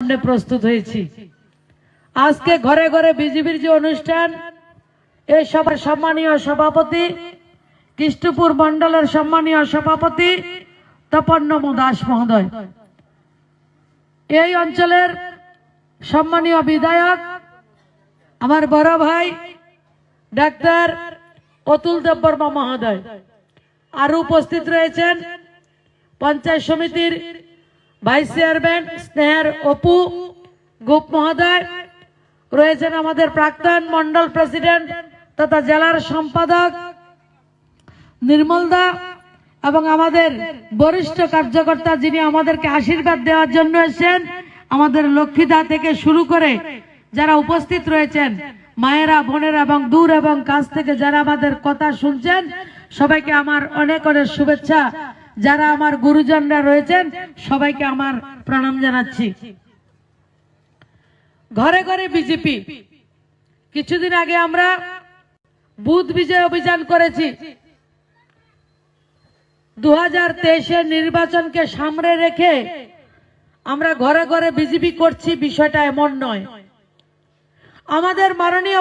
সামনে প্রস্তুত হয়েছি। আজকে ঘরে ঘরে বিজেপির যে অনুষ্ঠান, এই সভার সম্মানীয় সভাপতি, কৃষ্ণপুর মন্ডলের সম্মানীয় সভাপতি তপন্নম দাস মহোদয়, এই অঞ্চলের সম্মানীয় বিধায়ক আমার বড় ভাই ডাক্তার অতুল দেববর্মা মহোদয়, আর উপস্থিত রয়েছেন পঞ্চায়েত সমিতির ভাইস চেয়ারম্যান স্নেহের অপু গুপ মহোদয়, রয়েছেন আমাদের প্রাক্তন মন্ডল প্রেসিডেন্ট তথা জেলার সম্পাদক নির্মল দা, এবং আমাদের বরিষ্ঠ কার্যকর্তা যিনি আমাদেরকে আশীর্বাদ দেওয়ার জন্য এসেছেন, আমাদের লক্ষ্মীদা থেকে শুরু করে যারা উপস্থিত রয়েছেন, মায়েরা, বোনেরা এবং দূর এবং কাছ থেকে যারা আমাদের কথা শুনছেন, সবাইকে আমার অনেক অনেক শুভেচ্ছা। যারা আমার গুরুজনরা রয়েছেন সবাইকে আমার প্রণাম জানাচ্ছি। ঘরে ঘরে বিজেপি, কিছুদিন আগে আমরা বুথ বিজয় অভিযান করেছি। 2023-এর নির্বাচনকে সামনে রেখে আমরা ঘরে ঘরে বিজেপি করছি, বিষয়টা এমন নয়। আমাদের মাননীয়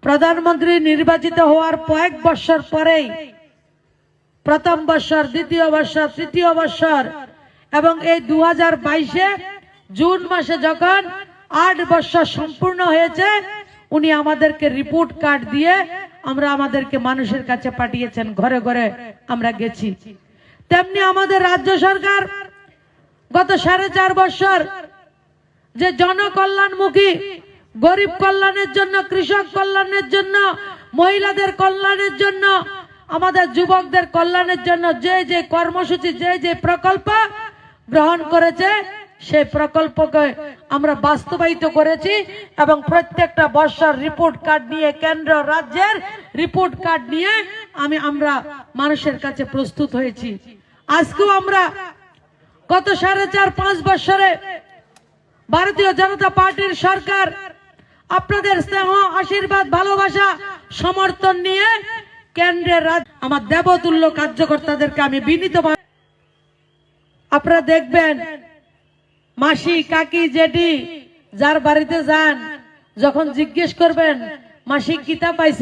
প্রধানমন্ত্রী নির্বাচিত হওয়ার কয়েক বছর পরেই, প্রথম বছর, দ্বিতীয় বছর, তৃতীয় বছর এবং এই 2022-এ জুন মাসে যখন 8 বছর সম্পূর্ণ হয়েছে, উনি আমাদেরকে রিপোর্ট কার্ড দিয়ে আমাদেরকে মানুষের কাছে পাঠিয়েছেন, ঘরে ঘরে আমরা গেছি। তেমনি আমাদের রাজ্য সরকার গত 4.5 বছর যে জনকল্যাণমুখী, গরিব কল্যাণের জন্য, কৃষক কল্যাণের জন্য, মহিলাদের কল্যাণের জন্য, আমাদের যুবকদের কল্যাণের জন্য যে যে কর্মসূচি, যে যে প্রকল্প গ্রহণ করেছে, সেই প্রকল্পকে আমরা বাস্তবায়িত করেছি এবং প্রত্যেকটা বছর রিপোর্ট কার্ড নিয়ে, কেন্দ্র রাজ্যের রিপোর্ট কার্ড নিয়ে আমরা মানুষের কাছে প্রস্তুত হয়েছি। আজকেও আমরা গত 4.5-5 বছরে ভারতীয় জনতা পার্টির সরকার আপনাদের স্নেহ, আশীর্বাদ, ভালোবাসা, সমর্থন নিয়ে কেন্দ্রের আমার দেবতুল্য কার্যকর্তাদেরকে আমি বিনীতভাবে, আপনারা দেখবেন মাসি, কাকি, জেঠি যার বাড়িতে যান, যখন জিজ্ঞেস করবেন মাসি কিতা পাইছ,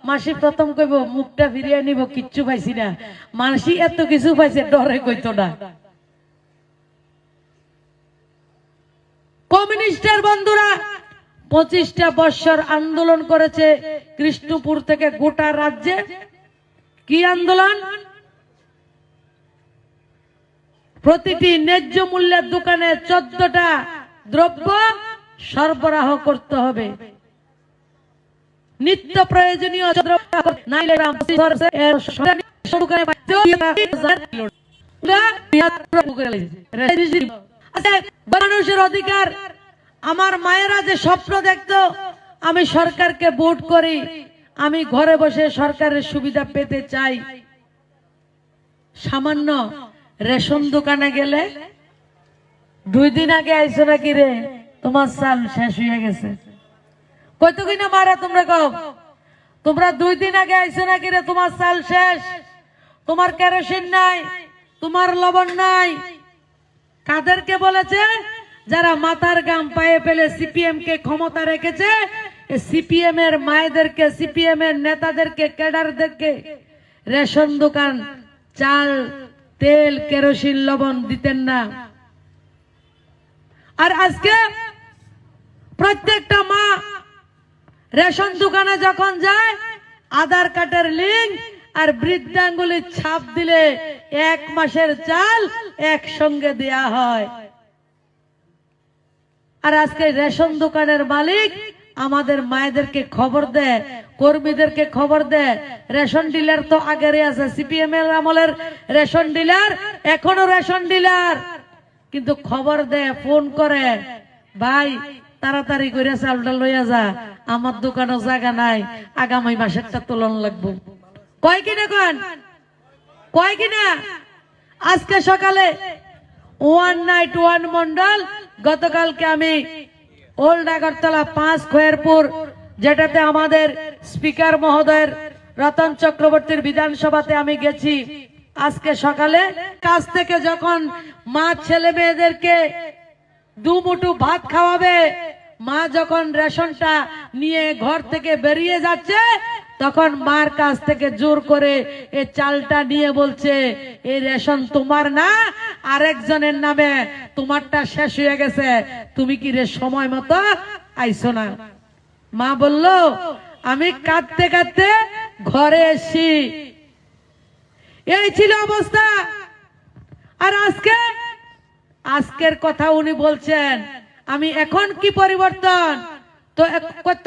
মাসি প্রথম কইব মুখটা ফিরিয়ে নিব, কিচ্ছু পাইছি না। মাসি এত কিছু পাইছে, ডরে কইতো না। কমিউনিস্টের বন্ধুরা 25টা বছর আন্দোলন করেছে কৃষ্ণপুর থেকে গোটা রাজ্যে। কি আন্দোলন? প্রতিটি ন্যায্য মূল্যের দোকানে 14টা দ্রব্য সরবরাহ করতে হবে, নিত্য প্রয়োজনীয় দ্রব্য, নাইলে মানুষের অধিকার। আমার মায়েরা যে স্বপ্ন দেখতো আমি সরকারকে ভোট করি, আমি ঘরে বসে সরকারের সুবিধা পেতে চাই, সামান্য রেশন দোকানে গেলে 2 দিন আগে আইসো নাকি রে, তোমার চাল শেষ হয়ে গেছে, কইতো কিনা মারা? তোমরা কও, তোমরা 2 দিন আগে আইসো নাকি রে, তোমার চাল শেষ, তোমার কেরোসিন নাই, তোমার লবণ নাই। কাদেরকে বলেছে? যারা মাথার গাম পায়ে ফেলে সিপিএম কে ক্ষমতা রেখেছে, সিপিএম এর মায়েদেরকে, সিপিএম এর নেতাদেরকে, ক্যাডারদেরকে রেশন দোকান, চাল, তেল, কেরোসিন, লবণ দিতেন না। আর আজকে প্রত্যেকটা মা রেশন দোকানে যখন যায়, আধার কার্ডের লিঙ্ক আর বৃদ্ধাঙ্গুলির ছাপ দিলে 1 মাসের চাল একসঙ্গে দেয়া হয়। আর আজকে রেশন দোকানের মালিক আমাদের মায়েদেরকে খবর দেয়, কর্মীদেরকে খবর দেয়। রেশন ডিলার তো আগের আছে, সিপিএম এর আমলের রেশন ডিলার, এখনো রেশন ডিলার, কিন্তু খবর দেয়, ফোন করে, ভাই তাড়াতাড়ি করে চালটা লইয়া যা, আমার দোকানে জায়গা নাই, আগামী মাসেরটা তোলন লাগবো। কয় কিনা কন, কয় কিনা? আজকে সকালে 1 নাইট 1 মন্ডল, গতকালকে আমি ওল্ড আগরতলা 5 খয়েরপুর, যেটাতে আমাদের স্পিকার মহোদয়ের রতন চক্রবর্তীর বিধানসভাতে আমি গেছি, আজকে সকালে কাজ থেকে যখন মা ছেলে মেয়েদেরকে দুমুঠো ভাত খাওয়াবে, মা যখন রেশনটা নিয়ে ঘর থেকে বেরিয়ে যাচ্ছে, তখন মার কাছ থেকে জোর করে এই চালটা নিয়ে বলছে, এই রেশন তোমার না, আরেকজনের নামে, তোমারটা শেষ হয়ে গেছে, তুমি কি রে সময় মতো আইছো না। মা বলল, আমি কাঁদতে কাঁদতে ঘরে এসছি। এই ছিল অবস্থা। আর আজকের কথা উনি বলছেন, আমি এখন কি পরিবর্তন। তো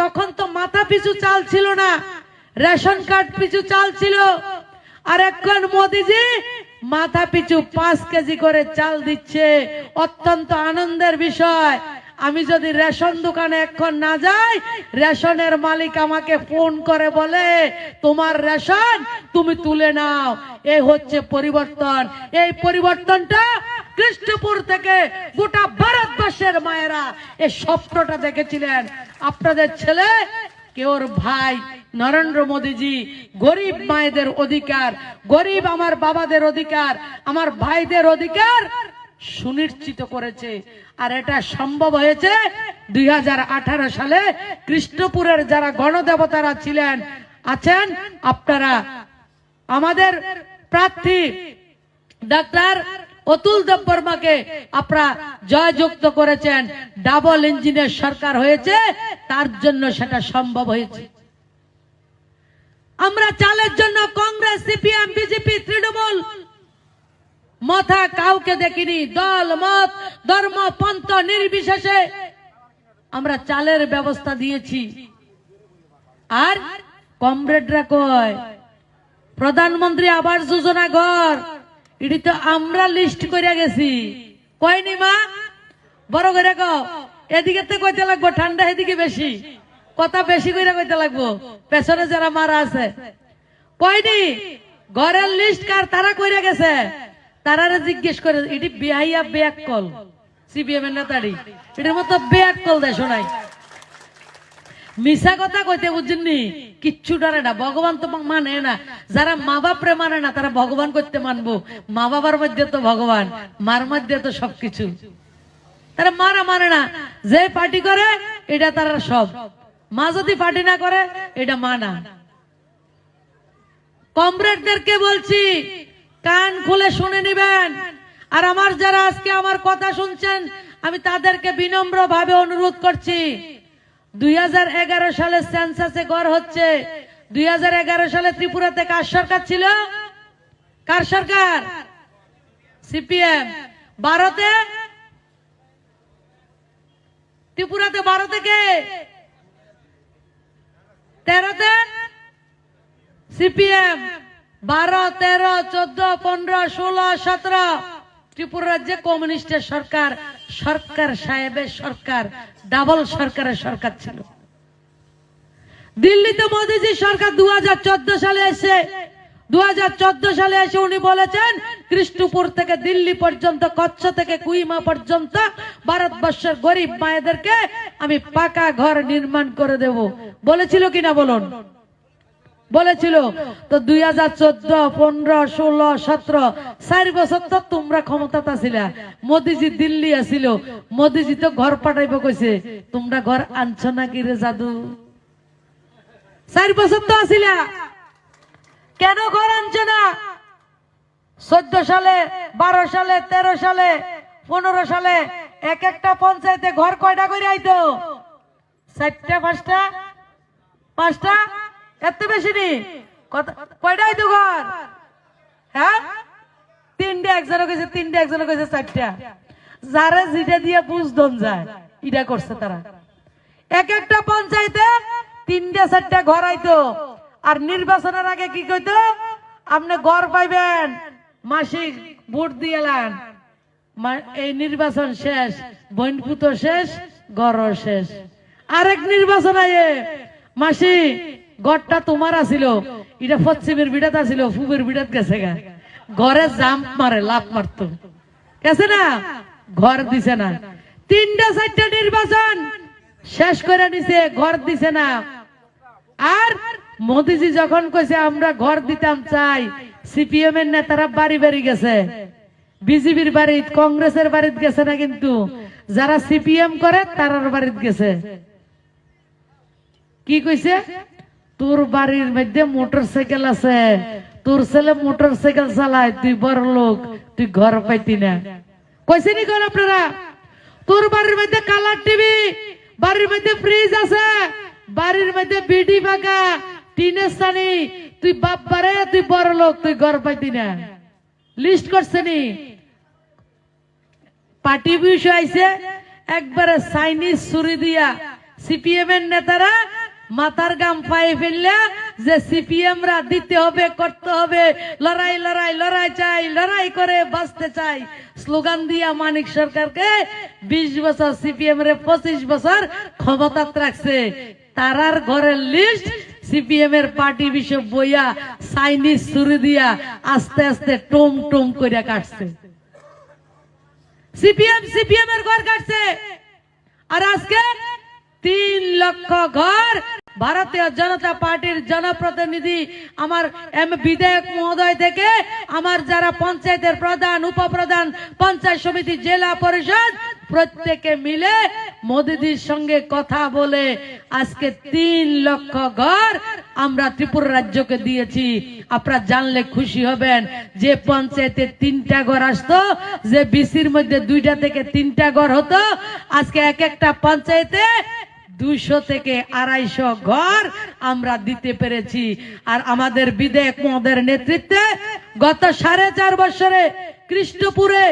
তখন তো মাথা পিছু চাল ছিল না, রেশন কার্ড পিছু চাল ছিল। আর এখন মোদিজি মাথা পিছু 5 কেজি করে চাল দিচ্ছে। অত্যন্ত আনন্দের বিষয়। আমি যদি রেশন দোকানে এখন না যাই, রেশনের মালিক আমাকে ফোন করে বলে, তোমার রেশন তুমি তুলে নাও। এই হচ্ছে পরিবর্তন। এই পরিবর্তনটা কৃষ্ণপুর থেকে গোটা ভারতবর্ষের মায়েরা এই স্বপ্নটা দেখেছিলেন। আপনাদের ছেলে কেউর ভাই নরেন্দ্র মোদীজি গরিব মায়েদের অধিকার, গরিব আমার বাবাদের অধিকার, আমার ভাইদের অধিকার সুনিশ্চিত করেছে। আর এটা সম্ভব হয়েছে 2018 সালে। কৃষ্ণপুরের যারা গণদেবতারা ছিলেন আছেন, আপনারা আমাদের প্রার্থী ডাক্তার অতুল দেববর্মাকে আপনারা জয়যুক্ত করেছেন। ডাবল ইঞ্জিনের সরকার হয়েছে, তার জন্য সেটা সম্ভব হয়েছে। আমরা চালের জন্য কংগ্রেস, সিপিএম, বিজেপি, তৃণমূল মাথা কাউকে দেখিনি। দল মত ধর্ম পন্থ নির্বিশেষে আমরা চালের ব্যবস্থা দিয়েছি। আর কমরেডরা কয় প্রধানমন্ত্রী আবাস যোজনা ঘর, এটি তো আমরা লিস্ট করে গেছি। কয়নি মা? বড় করে কও। এদিকে তো কইতে লাগবো, ঠান্ডা এদিকে বেশি, কথা বেশি করে কইতে লাগবো। পেছনে যারা মারা আছে কয়নি ঘরের লিস্ট কার তারা কইরা গেছে, তারারে জিজ্ঞেস করে। এটি বেহাইয়া ব্যাক কল সিপিএম এর নেতারি, এটার মতো ব্যাক কল দেয় শোনাই। মিশা কথা কইতে বুঝছেননি, কিচ্ছু ডরে না। ভগবান তো মানে না। যারা মা বাপরে মানে না, তারা ভগবান করতে মানবো। মা বাবার মধ্যে তো ভগবান, মার মধ্যে তো সবকিছু। তারা মারা মানে না। যে পার্টি করে এটা তারা সব। মা যদি পার্টি না করে এটা মা না। কমরেডদেরকে বলছি, কান খুলে শুনে নিবেন। আর আমার যারা আজকে আমার কথা শুনছেন, আমি তাদেরকে বিনম্র ভাবে অনুরোধ করছি। 2011 সালে সেন্সাসে গড় হচ্ছে। 2011 সালে ত্রিপুরাতে কার সরকার ছিল? কার সরকার? সিপিএম। ভারতে ত্রিপুরাতে 12 থেকে 13তে সিপিএম। 12, 13, 14, 15, 16, 17 ত্রিপুরা রাজ্যে কমিউনিস্টের সরকার, সরকার সাহেবের সরকার, ডাবল সরকারের সরকার ছিল। দিল্লিতে মোদীজি সরকার 2014 সালে এসে 2014 সালে এসে উনি বলেছেন, কৃষ্ণপুর থেকে দিল্লি পর্যন্ত, কচ্ছ থেকে কুইমা পর্যন্ত ভারতবর্ষের গরিব মায়েদেরকে আমি পাকা ঘর নির্মাণ করে দেব। বলেছিল কিনা বলুন? বলেছিল। তো 2014, 15, 16, 17 4 বছর তো তোমরা ক্ষমতাতে ছিলা। মোদীজি দিল্লি আসিল, মোদীজি তো ঘর পাঠাইব কইছে। তোমরা ঘর আনছো নাকি রে জাদু? 4 বছর তো আসিলা, কেন ঘর আনছো না? 14 সালে, 12 সালে, 13 সালে, 15 সালে এক একটা পঞ্চায়েতে ঘর কয়টা করে আইতো? 4টা, 5টা, 5টা, এত বেশি নি। কয়টা আইতো ঘর? হ্যাঁ, 3টে। একজনে কইছে 3টে, একজনে কইছে 4টা। যারা যেটা দিয়ে বুঝদন যায় এটা করছে তারা। এক একটা পঞ্চায়েতে 3টে 4টা ঘর আইতো। আর নির্বাচনের আগে কি কইতো? আপনি ঘর পাইবেন, মাসিক ভোট দিয়েলেন। এই নির্বাচন শেষ, বইনপুত শেষ, ঘর শেষ। আরেক নির্বাচন আয়ে, মাসি ঘরটা তোমার আছিল, এটা পশ্চিমের বিড়াত আছিল, পূবের বিড়াত গেছে গা। ঘরে জাম্প মারে, লাভ মারতো, গেছে না, ঘর দিছে না। 3টা 4টা নির্বাচন শেষ করে নিছে, ঘর দিছে না। আর মোদিজি যখন কইছে আমরা ঘর দিতাম চাই, সিপিএম এর নেতারা বাড়ি বাড়ি গেছে, বিজেপির বাড়ি কংগ্রেসের বাড়িতে গেছে না, কিন্তু যারা সিপিএম করে তারার বাড়িতে গেছে। কি কইছে? তোর বাড়ির মধ্যে মোটরসাইকেল আছে, তোর ছেলে মোটরসাইকেল চালায়, তুই বড় লোক, তুই ঘর পাইতি না। কইছে নি ঘর আপনারা? তোর বাড়ির মধ্যে কালার টিভি, বাড়ির মধ্যে ফ্রিজ আছে, বাড়ির মধ্যে বিডি বাগা টিনের সানি, তুই বাপ বারে, তুই বড় লোক, তুই ঘর পাইতি না। লিস্ট করছে নি। পার্টি বিষয় আইছে একবারে চাইনিজ ছুরি দিয়া সিপিএম এর নেতারা মাথার গাম পায়ে ফেললে যে সিপিএম রা দিতে হবে, করতে হবে, লড়াই লড়াই লড়াই চাই, লড়াই করে বাঁচতে চাই স্লোগান দিয়া মানিক সরকারকে 20 বছর, সিপিএম রে 25 বছর ক্ষমতা রাখছে। তারার ঘরের লিস্ট সিপিএম এর পার্টি বিষয় বইয়া চাইনিজ ছুরি দিয়া আস্তে আস্তে টুম টুম করে কাটছে। সিপিএম এর ঘর কাটছে। আর আজকে 3 লক্ষ ঘর ভারতীয় জনতা পার্টির জনপ্রতিনিধি, আমার বিধায়ক মহোদয় থেকে আমার যারা পঞ্চায়েতের প্রধান, উপপ্রধান, পঞ্চায়েত সমিতি, জেলা পরিষদ প্রত্যেকে মিলে মোদিজির সঙ্গে কথা বলে আজকে 3 লক্ষ ঘর আমরা ত্রিপুরা রাজ্যকে দিয়েছি। আপনারা জানলে খুশি হবেন যে পঞ্চায়েতে 3টা ঘর আসতো, যে বিসির মধ্যে 2টা থেকে 3টা ঘর হতো, আজকে এক একটা পঞ্চায়েতে 200 থেকে 250 ঘর আমরা দিতে পেরেছি। আর আমাদের বিধায়ক মহোদয়ের নেতৃত্বে গত 4.5 বছরে কৃষ্ণপুরে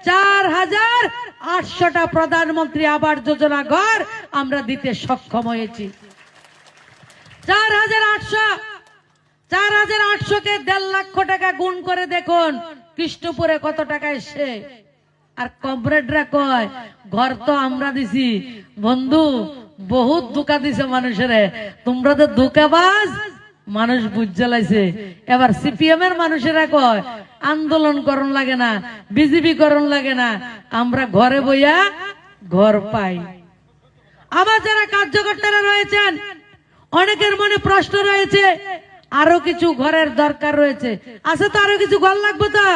4800টা প্রধানমন্ত্রী আবাস যোজনা ঘর আমরা দিতে সক্ষম হয়েছি। 4800 কে 1.5 লক্ষ টাকা গুণ করে দেখুন কৃষ্ণপুরে কত টাকা এসে। আর কমরেডরা কয় ঘর তো আমরা দিছি। বন্ধু, বহুত ধোকা দিছে মানুষের, তোমরা তো ধোকাবাজ, মানুষ বুঝে লাইছে। এবার সিপিএম এর মানুষেরা কয় আন্দোলন করণ লাগে না, বিজেপি করণ লাগে না, আমরা ঘরে বইয়া ঘর পাই। আমার যারা কার্যকর্তারা রয়েছেন, অনেকের মনে প্রশ্ন রয়েছে, আরো কিছু ঘরের দরকার রয়েছে। আছে তো আরো কিছু ঘর লাগবে, তো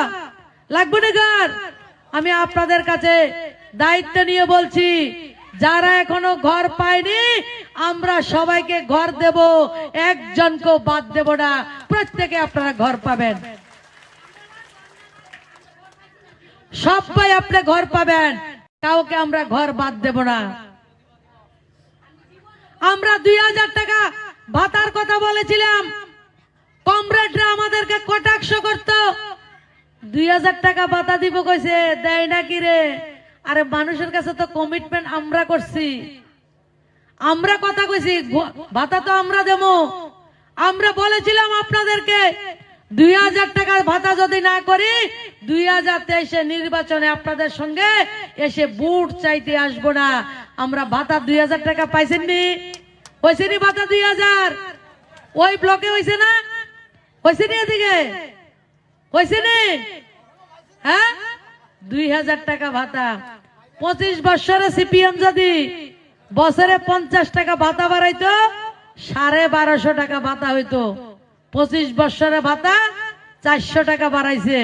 লাগবে না ঘর? আমি আপনাদের কাছে দায়িত্ব নিয়ে বলছি, যারা এখনো ঘর পায়নি আমরা সবাইকে ঘর দেব, একজনকেও বাদ দেব না, প্রত্যেকে আপনারা ঘর পাবেন, সবাই আপনি ঘর পাবেন, কাউকে আমরা ঘর বাদ দেব না। আমরা 2000 টাকা ভাতার কথা বলেছিলাম, কমরেডরা আমাদেরকে কটাক্ষ করত, 2000 টাকা ভাতা দিব কইছে, দেয় না কি রে? আরে মানুষের কাছে তো কমিটমেন্ট আমরা করছি, আমরা কথা কইছি, ভাতা তো আমরা দেবো। আমরা বলেছিলাম আপনাদেরকে 2000 টাকার ভাতা যদি না করি 2023 নির্বাচনে আপনাদের সঙ্গে এসে ভোট চাইতে আসবো না। আমরা ভাতা 2000 টাকা পাইছেন নি? হয়েছে নি ভাতা 2000? ওই ব্লকে হয়েছে না? হয়েছে নি? এদিকে হয়েছে নি? হ্যাঁ, 2000 টাকা ভাতা। 25 বছরে সিপিএম যদি বছরে 50 টাকা ভাতা বাড়াইতো 1250 টাকা ভাতা হইতো। 25 বছরে ভাতা 400 টাকা বাড়াইছে,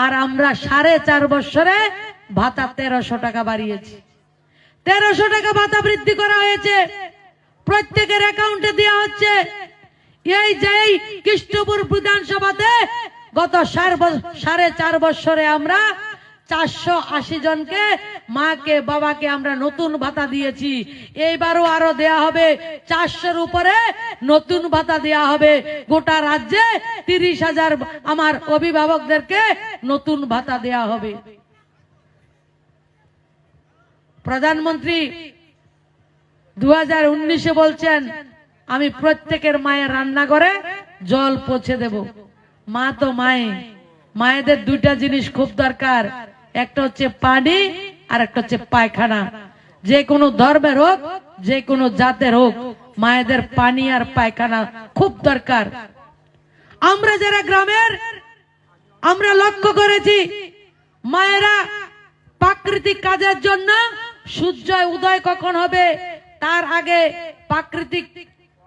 আর আমরা 4.5 বছরে ভাতা 1300 টাকা বাড়িয়েছি। 1300 টাকা ভাতা বৃদ্ধি করা হয়েছে, প্রত্যেকের অ্যাকাউন্টে দেওয়া হচ্ছে। এই যে কৃষ্ণপুর বিধানসভাতে গত 4.5 বছরে আমরা 480 জনকে, মাকে বাবাকে আমরা নতুন ভাতা দিয়েছি। এইবারও আরো দেয়া হবে, 400-র উপরে নতুন ভাতা দেয়া হবে। গোটা রাজ্যে 30,000 আমার অভিভাবকদেরকে নতুন ভাতা দেয়া হবে। প্রধানমন্ত্রী 2019-এ বলছেন আমি প্রত্যেকের মায়ের রান্নাঘরে জল পৌঁছে দেব। মা তো মায়েদের 2টা জিনিস খুব দরকার, একটা হচ্ছে পানি আর একটা হচ্ছে পায়খানা। যে কোনো ধর্মের হোক, যে কোনো জাতের হোক, মায়েদের পানি আর পায়খানা খুব দরকার। আমরা যারা গ্রামের, আমরা লক্ষ্য করেছি মায়েরা প্রাকৃতিক কাজের জন্য সূর্য উদয় কখন হবে তার আগে প্রাকৃতিক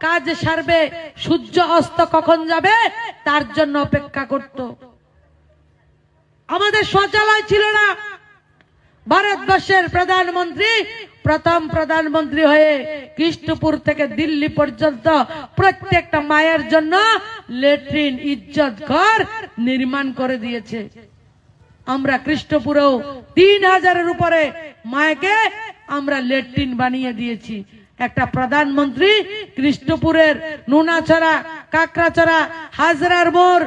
কাজ সারবে, সূর্য অস্ত কখন যাবে তার জন্য অপেক্ষা করত। আমাদের শৌচালয় ছিল না। ভারতবর্ষের প্রধানমন্ত্রী প্রথম প্রধানমন্ত্রী হয়ে কৃষ্ণপুর থেকে দিল্লি পর্যন্ত প্রত্যেকটা মায়ের জন্য ল্যাট্রিন ইজ্জত ঘর নির্মাণ করে দিয়েছে। আমরা কৃষ্ণপুরেও 3000-এর উপরে মায়েকে আমরা ল্যাট্রিন বানিয়ে দিয়েছি। একটা প্রধানমন্ত্রী কৃষ্ণপুরের নুনাছড়া, কাকড়াছড়া, হাজরার মোড়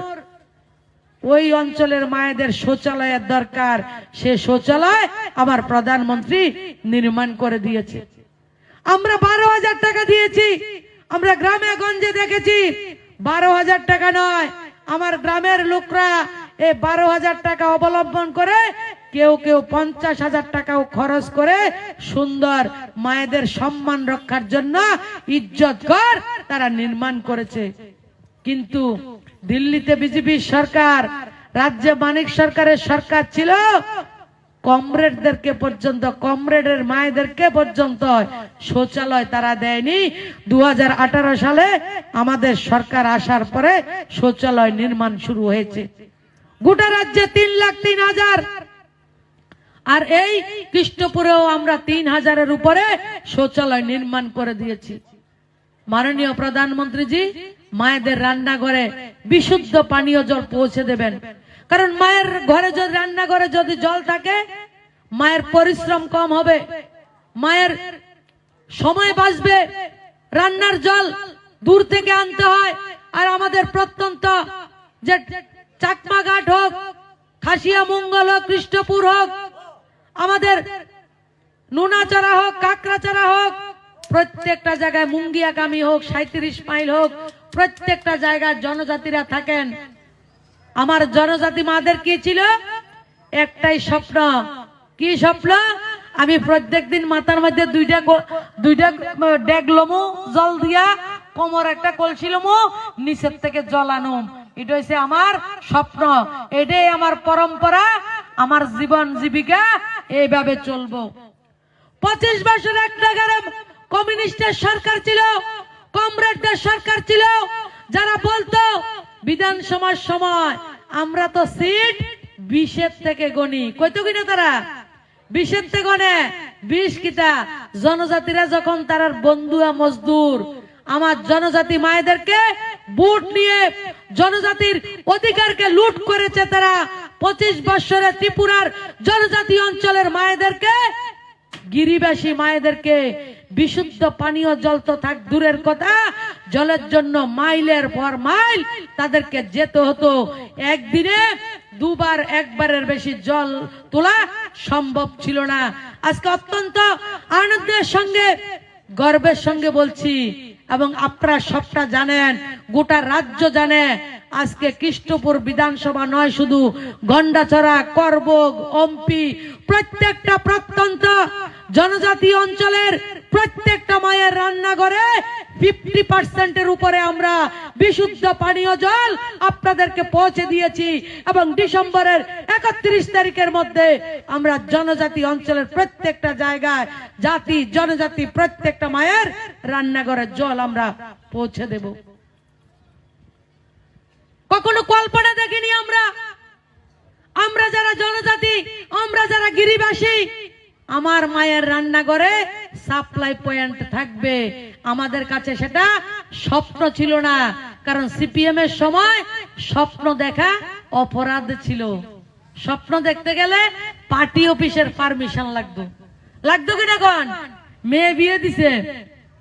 ওই অঞ্চলের মায়েদের শৌচালয়ের দরকার, সে শৌচালয় আমার প্রধানমন্ত্রী নির্মাণ করে দিয়েছে। আমরা 12,000 টাকা দিয়েছি। আমরা গ্রামে গঞ্জে দেখেছি 12,000 টাকা নয়, আমার গ্রামের লোকরা এই 12,000 টাকা অবলম্বন করে কেউ কেউ 50,000 টাকাও খরচ করে সুন্দর মায়েদের সম্মান রক্ষার জন্য ইজ্জত ঘর তারা নির্মাণ করেছে। কিন্তু দিল্লিতে বিজেপি সরকার, রাজ্যে মানিক সরকারের সরকার ছিল, কমরেডদেরকে পর্যন্ত, কমরেডের মায়েদেরকে পর্যন্ত শৌচালয় তারা দেয়নি। 2018 সালে আমাদের সরকার আসার পরে শৌচালয় নির্মাণ শুরু হয়েছে। গোটা রাজ্যে 3,03,000, আর এই কৃষ্ণপুরেও আমরা 3,000-এর উপরে শৌচালয় নির্মাণ করে দিয়েছি। মাননীয় প্রধানমন্ত্রীজি মায়েদের রান্নাঘরে বিশুদ্ধ পানীয় জল পৌঁছে দেবেন, কারণ মায়ের ঘরে যদি রান্নাঘরে যদি জল থাকে মায়ের পরিশ্রম কম হবে, মায়ের সময় বাঁচবে। রান্নার জল দূর থেকে আনতে হয়, আর আমাদের প্রত্যন্ত যে চাকমাঘাট হোক, খাসিয়া মঙ্গল হোক, কৃষ্ণপুর হোক, আমাদের নুনাচড়া হোক, কাকড়াচড়া হোক, প্রত্যেকটা জায়গায় মুঙ্গিয়াকামি হোক, 37 মাইল হোক, প্রত্যেকটা জায়গায় জনজাতিরা থাকেন। আমার জনজাতি মাদের কি ছিল? একটাই স্বপ্ন। কি স্বপ্ন? আমি প্রত্যেকদিন মাথার মধ্যে দুইটা ডেগ লমু, জল দিয়া কোমর একটা কলসি লমু, নিচের থেকে জল আনুম। এটা হচ্ছে আমার স্বপ্ন, এটাই আমার পরম্পরা, আমার জীবন জীবিকা, এইভাবে চলবো। 25 বছর একটা গ্রাম কমিউনিস্টের সরকার ছিল, কমরেডদের সরকার ছিল, যারা বলতো বিধানসভার সময় আমরা তো সিট 20-এর থেকে গণি। কইতো কিনা তারা 20-এর থেকে গনে, 20 কিতা। জনজাতিরা যখন তার বন্ধুয়া মজদুর আমার জনজাতি মায়েদেরকে ভোট নিয়ে জনজাতির অধিকারকে লুট করেছে, তারা 25 বছরে ত্রিপুরার জনজাতি অঞ্চলের মায়েদেরকে, গিরিবাসী মায়েদেরকে বিশুদ্ধ পানীয় জল তো থাক দূরের কথা, জলের জন্য মাইলের পর মাইল তাদেরকে যেতে হতো। একদিনে দুবার, একবারের বেশি জল তোলা সম্ভব ছিল না। আজকে অত্যন্ত আনন্দের সঙ্গে, গর্বের সঙ্গে বলছি, এবং আপনারা সবটা জানেন, গোটা রাজ্য জানে, আজকে কৃষ্ণপুর বিধানসভা নয়, শুধু গন্ডাছড়া, করবগ, অম্পি, প্রত্যেকটা প্রত্যন্ত জনজাতি অঞ্চলের প্রত্যেকটা মায়ের রান্নাঘরে 50%-এর উপরে আমরা বিশুদ্ধ পানীয় জল আপনাদেরকে পৌঁছে দিয়েছি। এবং ডিসেম্বরের 31 তারিখের মধ্যে আমরা জনজাতি অঞ্চলের প্রত্যেকটা জায়গায় জাতি জনজাতি প্রত্যেকটা মায়ের রান্নাঘরে জল আমরা পৌঁছে দেব। কখনো কল্পনা দেখিনি আমরা যারা জনজাতি, আমরা যারা গিরিবাসী, আমার মায়ের রান্নাঘরে সাপ্লাই পয়েন্ট থাকবে। আমাদের কাছে সেটা স্বপ্ন ছিল না, কারণ সিপিএম এর সময় স্বপ্ন দেখা অপরাধ ছিল। স্বপ্ন দেখতে গেলে পার্টি অফিসের পারমিশন লাগতো কিনা? কোন মেয়ে বিয়ে দিছে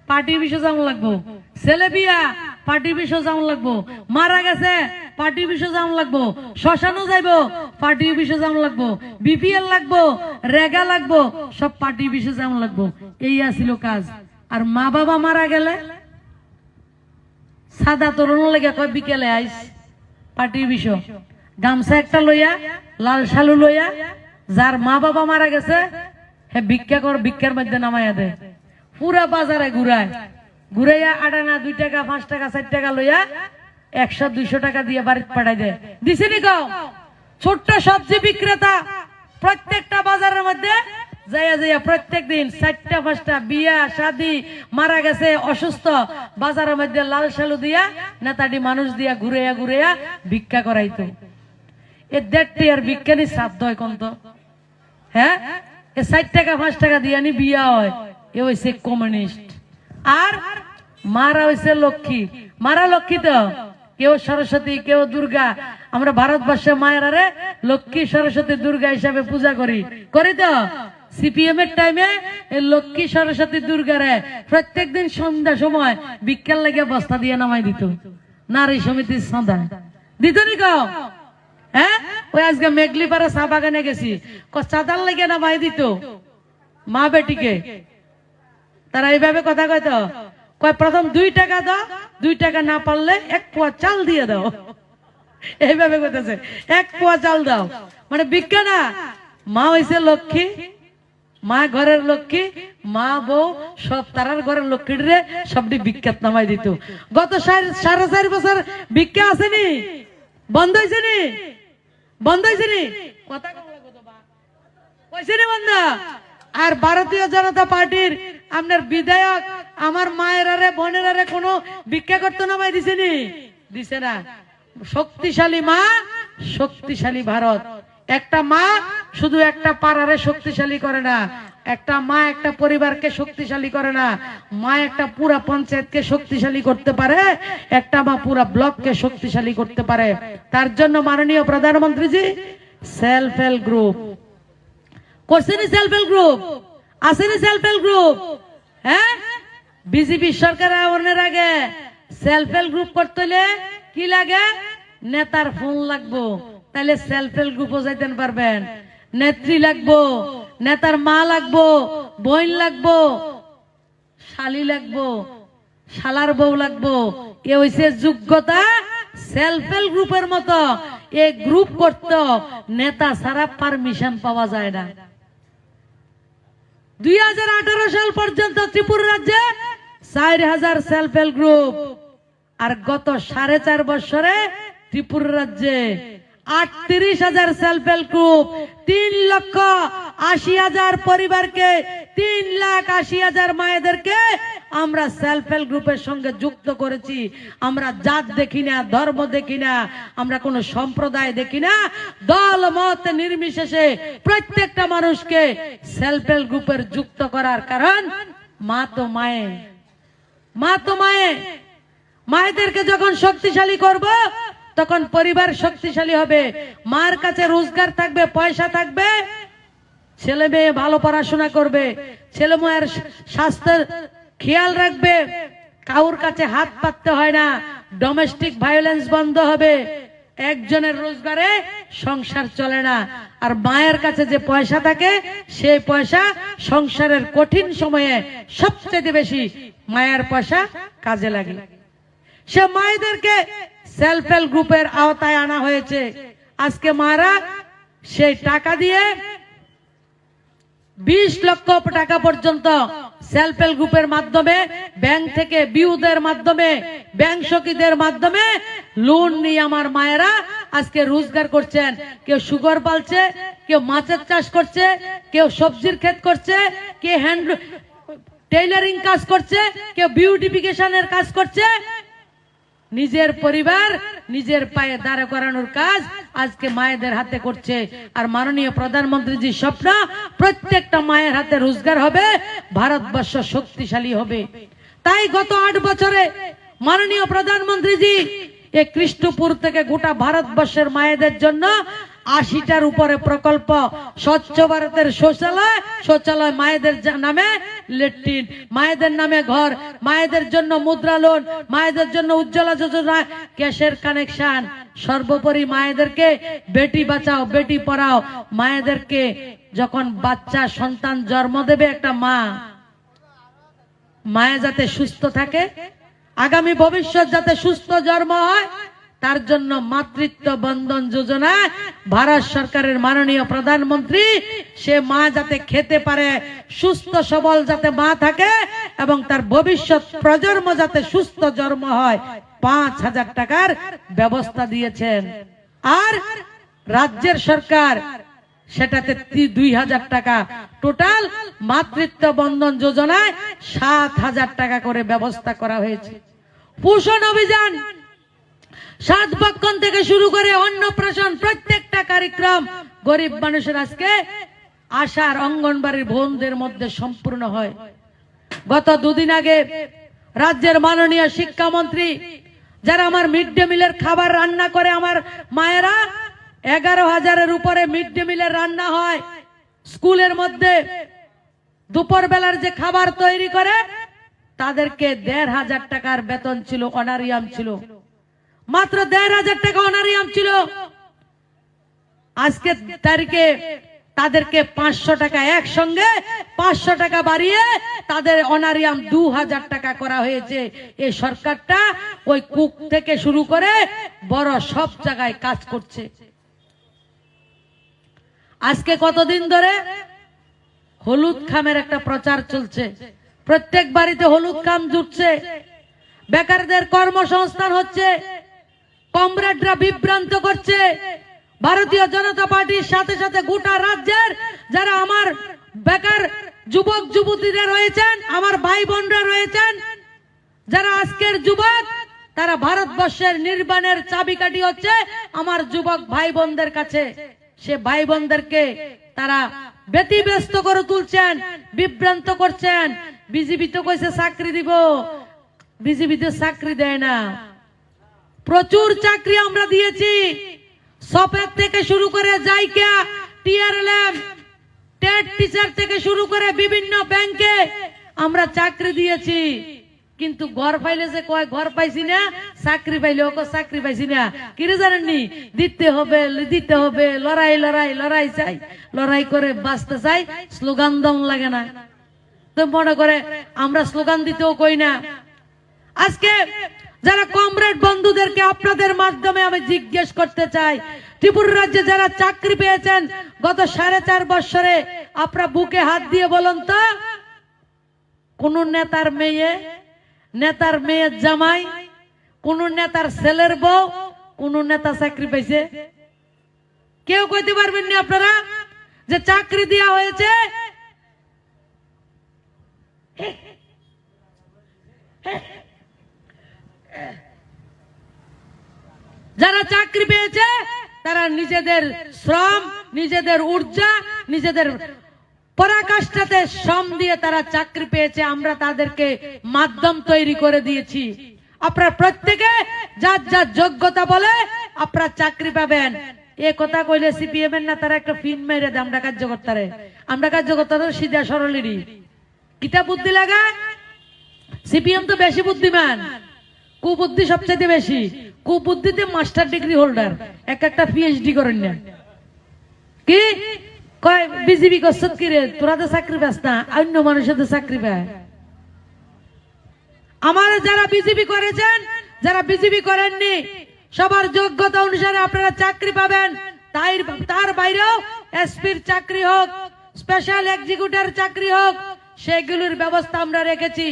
পার্টি অফিসে যাওয়া লাগবো, ছেলে বিয়া পার্টি অফিসে যাওয়া লাগবো, মারা গেছে পার্টি অফিসে যাওয়া লাগবো, শ্মশানও যাইবো পার্টি অফিসে যাওয়া লাগবো, বিপিএল লাগবো, রেগা লাগবো, সব পার্টি অফিসে যাওয়া লাগবো। এই আসিল কাজ। আর মা বাবা মারা গেলে সাদা তরুণ লেগে কয় বিকেলে আইস পার্টি অফিস, গামছা একটা লইয়া, লাল শালু লইয়া, যার মা বাবা মারা গেছে হে ভিক্ষা কর, ভিক্ষার মধ্যে নামাইয়া দেয়, পুরা বাজারে ঘুরাইয়া আটানা 2 টাকা 5 টাকা 4 টাকা লইয়া 100-200 টাকা দিয়ে বাড়িতে পাঠাই দেয়। দিছেনি গাও ছোট্ট সবজি বিক্রেতা প্রত্যেকটা বাজারের মধ্যে যাইয়া যাইয়া প্রত্যেক দিন 4টা 5টা বিয়া শাদি, মারা গেছে, অসুস্থ, বাজারের মধ্যে লাল শালু দিয়া নেতাটি মানুষ দিয়া ঘুরাইয়া ঘুরাইয়া ভিক্ষা করাইতো। এ 1.5 টাকার ভিক্ষানি শ্রাদ্ধ হয় কোন তো? হ্যাঁ, এ 4 টাকা 5 টাকা দিয়া নি বিয়া হয়। এ হইছে কমিউনিস্ট। আর মারা হইছে লক্ষ্মী। মারা লক্ষ্মী তো, কেউ সরস্বতী, কেউ দুর্গা। আমরা ভারতবর্ষে মায়েরারে লক্ষ্মী, সরস্বতী, দুর্গা হিসাবে পূজা করি তো। সিপিএম এর টাইমে লক্ষ্মী, সরস্বতী, দুর্গারে প্রত্যেক দিন সন্ধ্যা সময় বিকেল লাগে বস্তা দিয়ে নামাই দিত। নারী সমিতির চাঁদা দিত নি কও? হ্যাঁ, ওই আজকে মেঘলিপাড়া চা বাগানে গেছি, চাঁদার লাগে নামাই দিত মা বেটিকে। তারা এইভাবে কথা কয় তো, কয় প্রথম 2 টাকা দাও, 2 টাকা না পারলে 1 পোয়া চাল দিয়ে দাও। এইভাবে কইতেছে, 1 পোয়া চাল দাও। মানে ভিক্ষা না, মা হইছে লক্ষ্মী, মা ঘরের লক্ষ্মী, মা বউ সব তারার ঘরের লক্ষ্মীর রে সবটি ভিক্ষাত নামাই দিত। গত 4.5 বছর ভিক্ষা আসেনি, বন্ধ হয়েছে নি? বন্ধ হয়েছে নি? কথা কইছে নি বন্ধ? আর ভারতীয় জনতা পার্টির আপনার বিধায়ক আমার মায়েরারে বোনেরারে কোনো ভিক্ষা করতে নামাই দিছে নি? দিছে না। শক্তিশালী মা, শক্তিশালী ভারত। একটা মা শুধু একটা পাড়ারে শক্তিশালী করে না, একটা মা একটা পরিবারকে শক্তিশালী করে না, মা একটা পুরা পঞ্চায়েতকে শক্তিশালী করতে পারে, একটা মা পুরা ব্লককে শক্তিশালী করতে পারে। তার জন্য মাননীয় প্রধানমন্ত্রীজি সেলফ হেল্প গ্রুপ করছেনি। সেলফ হেল্প গ্রুপ আসেনি? সেলফ হেল্প গ্রুপ, হ্যাঁ, বিজেপি সরকার আওয়ানোর আগে সেলফ হেল্প গ্রুপ করতে হলে কি লাগে? নেতার ফোন লাগবো, তাহলে সেলফ হেল্প গ্রুপও যাইতে পারবেন। নেত্রী লাগবো, নেতার মা লাগবো, বোন লাগবো, শালি লাগবো, শালার বউ লাগবো। এ হইছে যোগ্যতা। সেলফ হেল্প গ্রুপের মতো এই গ্রুপ করতে নেতা ছাড়া পারমিশন পাওয়া যায় না। 2018 সাল পর্যন্ত ত্রিপুরা রাজ্যে 4000 সেলফ হেল্প গ্রুপ। আর গত 4.5 বছরে ত্রিপুরা রাজ্যে 38,000 সেলফ হেল্প গ্রুপ, 3,80,000 পরিবারকে, 3,80,000 মায়েদেরকে আমরা সেলফ হেল্প গ্রুপের সঙ্গে যুক্ত করেছি। আমরা জাত দেখি না, ধর্ম দেখি না, আমরা কোন সম্প্রদায় দেখি না, দল মত নির্বিশেষে প্রত্যেকটা মানুষকে সেলফ হেল্প গ্রুপের যুক্ত করার কারণ মা তো মায়ে, মা তো মায়ে। মায়েদেরকে যখন শক্তিশালী করব তখন পরিবার শক্তিশালী হবে, মার কাছে রোজগার থাকবে, পয়সা থাকবে, ছেলে মেয়ে ভালো পড়াশোনা করবে, ছেলে মেয়ের স্বাস্থ্যের খেয়াল রাখবে, কাউর কাছে হাত পাততে হয় না, ডোমেস্টিক ভায়োলেন্স বন্ধ হবে, একজনের রোজগারে সংসার চলে না। আর মায়ের কাছে যে পয়সা থাকে সেই পয়সা সংসারের কঠিন সময়ে সবচেয়ে বেশি মায়ের পয়সা কাজে লাগে। সে মায়েদেরকে সেলফ হেল্প গ্রুপের আওতায় আনা হয়েছে। আজকে মারা সেই টাকা দিয়ে 20 লক্ষ টাকা পর্যন্ত সেলফ হেল্প গ্রুপের মাধ্যমে, ব্যাংক থেকে বিউদের মাধ্যমে, ব্যাংক সখীদের মাধ্যমে লোন নিয়ে আমার মায়েরা আজকে রোজগার করছেন। কেউ সুগার পালছে, কেউ মাছের চাষ করছে, কেউ সবজির ক্ষেত করছে, কেউ হ্যান্ড টেইলারিং কাজ করছে, কেউ বিউটিফিকেশনের কাজ করছে। নিজের পরিবার নিজের পায়ে দাঁড়া করানোর কাজ আজকে মায়েদের হাতে করছে। আর মাননীয় প্রধানমন্ত্রীজির স্বপ্ন প্রত্যেকটা মায়ের হাতে রোজগার হবে, ভারতবর্ষ শক্তিশালী হবে। তাই গত 8 বছরে মাননীয় প্রধানমন্ত্রীজি এই কৃষ্ণপুর থেকে গোটা ভারতবর্ষের মায়েদের জন্য 80টার উপরে প্রকল্প, স্বচ্ছ ভারতের শৌচালয়, শৌচালয় মায়েদের নামে ল্যাট্রিন, মায়েদের নামে ঘর, মায়েদের জন্য মুদ্রা লোন, মায়েদের জন্য উজ্জ্বলা যোজনা, গ্যাসের কানেকশন, সর্বোপরি মায়েদেরকে বেটি বাঁচাও বেটি পড়াও। মায়েদেরকে যখন বাচ্চা সন্তান জন্ম দেবে একটা মা, মায়ে যাতে সুস্থ থাকে, আগামী ভবিষ্যৎ যাতে সুস্থ জন্ম হয়, তার জন্য মাতৃত্ব বন্ধন যোজনা ভারত সরকারের মাননীয় প্রধানমন্ত্রী সে মা যাতে খেতে পারে, সুস্থ সবল যাতে মা থাকে এবং তার ভবিষ্যৎ প্রজন্ম যাতে সুস্থ জন্ম হয়, 5,000 টাকার ব্যবস্থা দিয়েছেন। আর রাজ্যের সরকার সেটাতে 2000 টাকা, টোটাল মাতৃত্ব বন্ধন যোজনায় 7000 টাকা করে ব্যবস্থা করা হয়েছে। পোষণ অভিযান 7 বক্ষণ থেকে শুরু করে অন্নপ্রাশন প্রত্যেকটা কার্যক্রম গরিব মানুষের আজকে আশার অঙ্গনবাড়ির বোনদের মধ্যে সম্পূর্ণ হয়। গত 2 দিন আগে রাজ্যের মাননীয় শিক্ষামন্ত্রী, যারা আমার মিড ডে মিলের খাবার রান্না করে, আমার মায়েরা 11,000-এর উপরে মিড ডে মিলের রান্না হয় স্কুলের মধ্যে, দুপুর বেলার যে খাবার তৈরি করে তাদেরকে 1,500 টাকার বেতন ছিল, অনারিয়াম ছিল, মাত্র 1,500 টাকা অনারিয়াম ছিল। আজকে তারিখে তাদেরকে 500 টাকা, একসঙ্গে 500 টাকা বাড়িয়ে তাদের অনারিয়াম 2,000 টাকা করা হয়েছে। এই সরকারটা ওই কুক থেকে শুরু করে বড় সব জায়গায় কাজ করছে। আজকে কতদিন ধরে হলুদ খামের একটা প্রচার চলছে, প্রত্যেক বাড়িতে হলুদ খাম জুটছে, বেকারদের কর্মসংস্থান হচ্ছে, কমরেডরা বিভ্রান্ত করছে। ভারতীয় জনতা পার্টির সাথে সাথে গোটা রাজ্যের যারা আমার বেকার যুবক যুবতীরা রয়েছেন, আমার ভাই বোনরা রয়েছেন, যারা আজকের যুবক, তারা ভারতবর্ষের নির্বাণের চাবিকাঠি হচ্ছে আমার যুবক ভাই বোনদের কাছে। সে ভাই বোনদেরকে তারা ব্যতিব্যস্ত করে তুলছেন, বিভ্রান্ত করছেন। বিজেপি তো কইছে চাকরি দিব, বিজেপিতে চাকরি দেয় না। প্রচুর চাকরি আমরা দিয়েছি, সফেদ থেকে শুরু করে জাইকা, টিআরএলএম, টেট টিচার থেকে শুরু করে বিভিন্ন ব্যাংকে আমরা চাকরি দিয়েছি। কিন্তু ঘর পাইলে যে কয় ঘর পাইছি না, চাকরি পাইলে ওকে চাকরি পাইছি না। কিরে জানেননি, দিতে হবে দিতে হবে, লড়াই লড়াই লড়াই চাই, লড়াই করে বাঁচতে চাই, স্লোগান দম লাগে না। তো মনে করে আমরা স্লোগান দিতেও কই না। আজকে যারা কমরেড বন্ধুদেরকে আপনাদের মাধ্যমে আমি জিজ্ঞেস করতে চাই, ত্রিপুরা রাজ্যে যারা চাকরি পেয়েছেন গত 4.5 বছরে, আপনারা বুকে হাত দিয়ে বলুন তো, কোন নেতার মেয়ে, নেতার মেয়ের জামাই, কোন নেতার ছেলের বউ, কোন নেতা চাকরি পাইছে? কেউ কইতে পারবেন না আপনারা যে চাকরি দেওয়া হয়েছে? যারা চাকরি পেয়েছে তারা নিজেদের শ্রম, নিজেদের ঊর্জা, নিজেদের পরাকাষ্ঠাতে শ্রম দিয়ে তারা চাকরি পেয়েছে। আমরা তাদেরকে মাধ্যম তৈরি করে দিয়েছি। আপনারা প্রত্যেকে যার যার যোগ্যতা বলে আপনারা চাকরি পাবেন। এ কথা কইলে সিপিএম এর না তারা একটা ফিন মেরে দেয়, আমরা কার্যকর্তারে, আমরা কার্যকর্তাদের সিধা সরলেরই কিতা বুদ্ধি লাগায়। সিপিএম তো বেশি বুদ্ধিমান, কুবুদ্ধি সবচেয়ে বেশি। কুবুদ্ধিতে মাস্টার ডিগ্রি হোল্ডার, একটা পিএইচডি করেন না। কি কয় বিজেপি করছত কি রে, তোরা তো চাকরি পাস না, অন্য মানুষের তো চাকরি পায়। আমার যারা বিজেপি করেছেন, যারা বিজেপি করেননি, সবার যোগ্যতা অনুসারে আপনারা চাকরি পাবেন। তার বাইরেও এসপির চাকরি হোক, স্পেশাল এক্সিকিউটিভ চাকরি হোক, সেগুলোর ব্যবস্থা আমরা রেখেছি।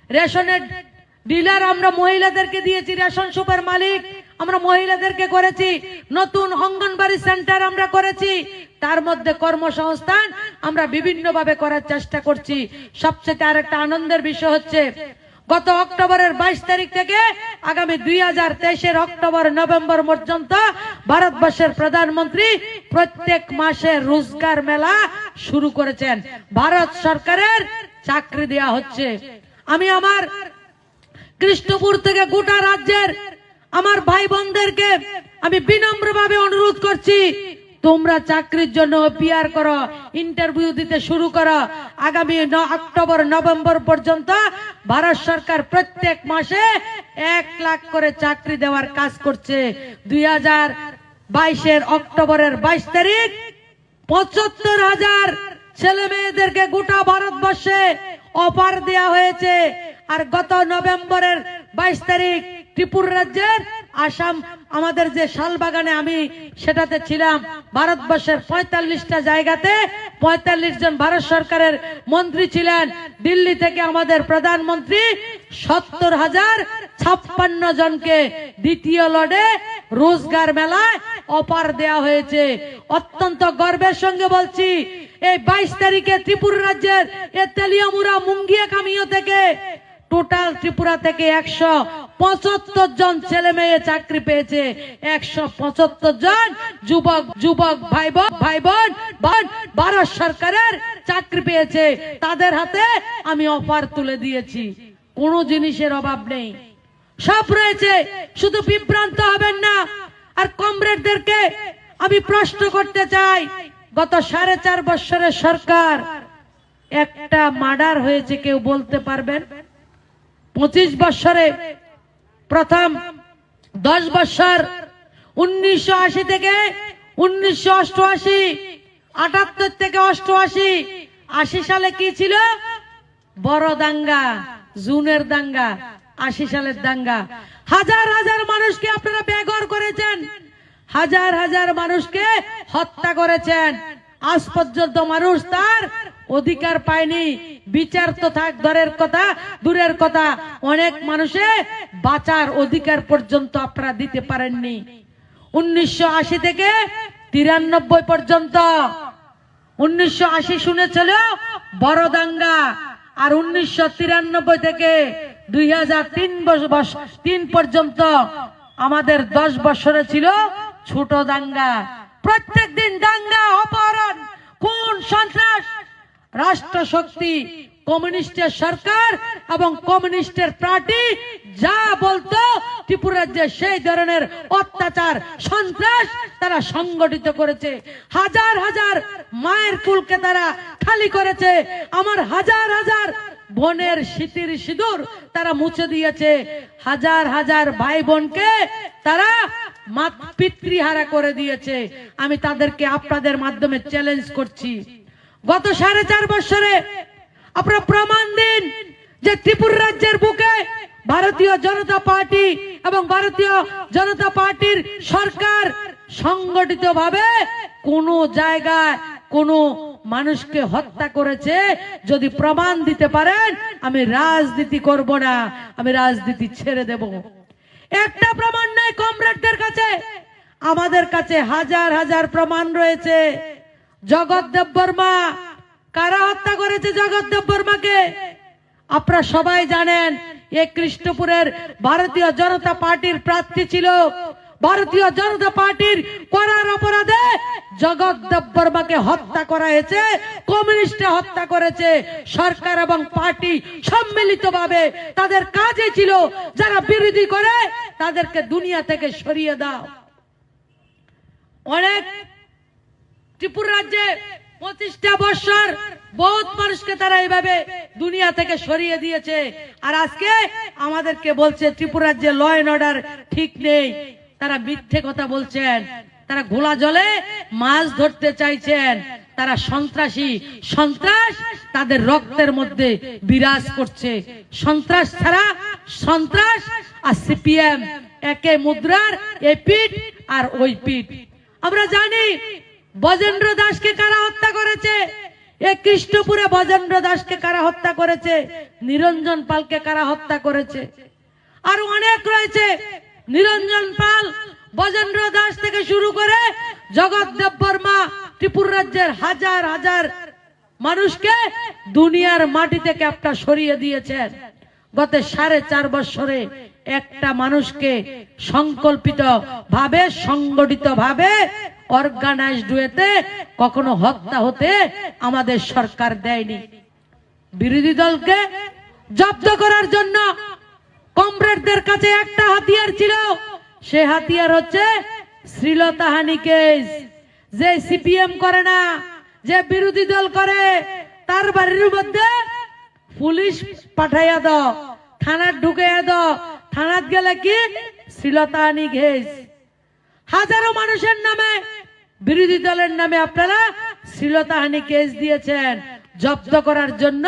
রেশনের ডিলার আমরা মহিলাদেরকে দিয়েছি, রেশন সুপার মালিক আমরা মহিলাদেরকে করেছি, নতুন অঙ্গনবাড়ি সেন্টার আমরা করেছি। তার মধ্যে কর্মসংস্থান আমরা বিভিন্ন ভাবে করার চেষ্টা করছি। সবচেয়ে আরেকটা আনন্দের বিষয় হচ্ছে, গত অক্টোবরের 22 তারিখ থেকে আগামী 2023-এর অক্টোবর নভেম্বর পর্যন্ত ভারতবর্ষের প্রধানমন্ত্রী প্রত্যেক মাসে রোজগার মেলা শুরু করেছেন। ভারত সরকারের চাকরি দেয়া হচ্ছে। আমি আমার কৃষ্ণপুর থেকে গোটা রাজ্যের আমার ভাই বোনদেরকে আমি বিনম্রভাবে অনুরোধ করছি, তোমরা চাকরির জন্য অ্যাপিয়ার করো, ইন্টারভিউ দিতে শুরু করো। আগামী অক্টোবর নভেম্বর পর্যন্ত ভারত সরকার প্রত্যেক মাসে 1 লাখ করে চাকরি দেওয়ার কাজ করছে। 2022-এর অক্টোবরের 22 তারিখ 75,000 ছেলে মেয়েদেরকে গোটা ভারতবর্ষে অফার দেওয়া হয়েছে। আর গত নভেম্বরের 22 তারিখ ত্রিপুরা রাজ্যের আসাম, আমাদের যে শালবাগানে আমি সেটাতে ছিলাম, ভারতবর্ষের 45টা জায়গাতে 45 জন ভারত সরকারের মন্ত্রী ছিলেন। দিল্লি থেকে আমাদের প্রধানমন্ত্রী 70,056 জনকে দ্বিতীয় লটে রোজগার মেলায় অফার দেয়া হয়েছে। অত্যন্ত গর্বের সঙ্গে বলছি, এই 22 তারিখে ত্রিপুরা রাজ্যের তেলিয়ামুড়া মুঙ্গিয়া কামিও থেকে টোটাল ত্রিপুরা থেকে 175 জন ছেলে মেয়ে চাকরি পেয়েছে। 175 জন যুবক ভাই বোন ভারত সরকারের চাকরি পেয়েছে। তাদের হাতে আমি অফার তুলে দিয়েছি। কোনো জিনিসের অভাব নেই, সব রয়েছে। শুধু বিভ্রান্ত হবেন না। আর কমরেডদেরকে আমি প্রশ্ন করতে চাই, গত 4.5 বছরের সরকার একটা মার্ডার হয়েছে কেউ বলতে পারবেন? 25 বছরে প্রথম 10 বছর 1980 থেকে 1988, 78 থেকে 88, 80 সালে কি ছিল? বড় দাঙ্গা, জুনের দাঙ্গা, 80 সালের দাঙ্গা। হাজার হাজার মানুষকে আপনারা বেঘর করেছেন, হাজার হাজার মানুষকে হত্যা করেছেন। আজ পর্যন্ত মানুষ তার অধিকার পায়নি। বিচার তো থাক দূরের কথা, অনেক মানুষে বাঁচার অধিকার পর্যন্ত আপনারা দিতে পারেননি। 1980 থেকে 93 পর্যন্ত, 1980 শুনেছিল বড় দাঙ্গা, আর 1993 থেকে 2003 পর্যন্ত আমাদের 10 বছরে ছিল ছোট দাঙ্গা। প্রত্যেক দিন দাঙ্গা, অপহরণ, খুন, সন্ত্রাস। রাষ্ট্র শক্তি কমিউনিস্টের সরকার এবং কমিউনিস্টের পার্টি যা বলতো ত্রিপুরা রাজ্যে সেই ধরনের অত্যাচার, সন্ত্রাস তারা সংগঠিত করেছে। হাজার হাজার মায়ের কুলকে তারা খালি করেছে। আমার হাজার হাজার বোনের স্মৃতির সিঁদুর তারা মুছে দিয়েছে। হাজার হাজার ভাই বোনকে তারা পিতৃহারা করে দিয়েছে। আমি তাদেরকে আপনাদের মাধ্যমে চ্যালেঞ্জ করছি, গত 4.5 বছরে আপনারা প্রমাণ দিন যে ত্রিপুরা রাজ্যের বুকে ভারতীয় জনতা পার্টি এবং ভারতীয় জনতা পার্টির সরকার সংগঠিত ভাবে কোন জায়গায় কোন মানুষকে হত্যা করেছে। যদি প্রমাণ দিতে পারেন, আমি রাজনীতি করব না, আমি রাজনীতি ছেড়ে দেব। একটা প্রমাণ নাই কমরেডদের কাছে, আমাদের কাছে হাজার হাজার প্রমাণ রয়েছে। জগৎ দেববর্মা, কারা হত্যা করেছে জগৎ দেববর্মাকে? আপনারা সবাই জানেন। এই কৃষ্ণপুরের ভারতীয় জনতা পার্টির প্রার্থী ছিল। ভারতীয় জনতা পার্টির করার অপরাধে জগৎ দেববর্মাকে হত্যা করা হয়েছে, কমিউনিস্টরা হত্যা করেছে। সরকার এবং পার্টি সম্মিলিতভাবে তাদের কাজই ছিল যারা বিরোধী করে তাদেরকে দুনিয়া থেকে সরিয়ে দাও। অনেক ত্রিপুরা রাজ্যে 25টা বছর বহুত মানুষকে তারা এইভাবে দুনিয়া থেকে সরিয়ে দিয়েছে। আর আজকে আমাদেরকে বলছে ত্রিপুরা রাজ্যে ল এন্ড অর্ডার ঠিক নেই। তারা মিথ্যে কথা বলছেন। তারা ঘোলা জলে মাছ ধরতে চাইছেন। তারা সন্ত্রাসী, সন্ত্রাস তাদের রক্তের মধ্যে বিরাজ করছে। সন্ত্রাস ছাড়া সন্ত্রাস আর সিপিএম একে মুদ্রার এই পিঠ আর ওই পিঠ। আমরা জানি বজেন্দ্র দাসকে কারা হত্যা করেছে, এই কৃষ্ণপুরে বজেন্দ্র দাসকে কারা হত্যা করেছে, নিরঞ্জন পালকে কারা হত্যা করেছে, আর অনেক রয়েছে। নিরঞ্জন পাল, বজেন্দ্র দাস থেকে শুরু করে জগৎ দেববর্মা ত্রিপুরা রাজ্যের হাজার হাজার মানুষকে দুনিয়ার মাটি থেকে আপনারা সরিয়ে দিয়েছেন। গত 4.5 বছরে একটা মানুষকে সংকল্পিত ভাবে, সংগঠিত ভাবে, অর্গানাইজড ওয়েতে কখনো হত্যা হতে আমাদের সরকার দেয়নি। বিরোধী দলকে জব্দ করার জন্য কমরেডদের কাছে একটা হাতিয়ার ছিল, সে হাতিয়ার হচ্ছে শ্লীলতাহানি কেস। যে সিপিএম করে না, যে বিরোধী দল করে, তার বাড়ির মধ্যে পুলিশ পাঠাইয়া দাও, থানার ঢুকাইয়া দাও। থানাত গেলে কি শ্লীলতাহানি কেস। হাজারো মানুষের নামে, বিরোধী দলের নামে আপনারা শ্লীলতাহানি কেস দিয়েছেন। জব্দ করার জন্য